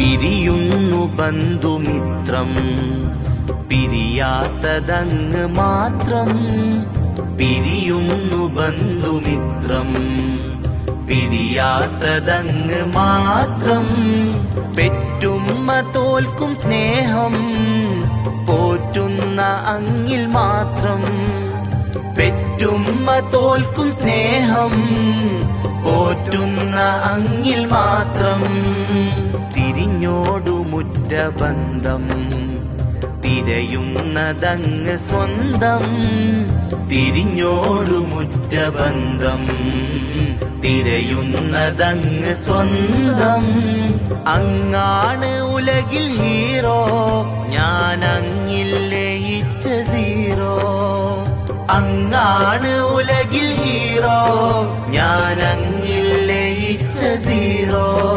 പിരിയുന്നു ബന്ധുമിത്രം പിരിയാത്തതങ്ങ് മാത്രം. പിരിയുന്നു ബന്ധുമിത്രം പിരിയാത്തതങ്ങ് മാത്രം. പെറ്റുമ്മ തോൽക്കും സ്നേഹം പോറ്റുന്ന അങ്ങിൽ മാത്രം. പെറ്റുമ്മ തോൽക്കും സ്നേഹം പോറ്റുന്ന അങ്ങിൽ മാത്രം. തിരിഞ്ഞോടുമുറ്റ ബന്ധം തിരയുന്നതങ്ങ് സ്വന്തം. തിരിഞ്ഞോടുമുറ്റ ബന്ധം തിരയുന്നതങ്ങ് സ്വന്തം. അങ്ങാണ് ഉലകിൽ ഹീറോ, ഞാൻ അങ്ങിൽ ലയിച്ച സീറോ. അങ്ങാണ് ഉലകിൽ ഹീറോ, ഞാൻ അങ്ങിൽ ലയിച്ച സീറോ.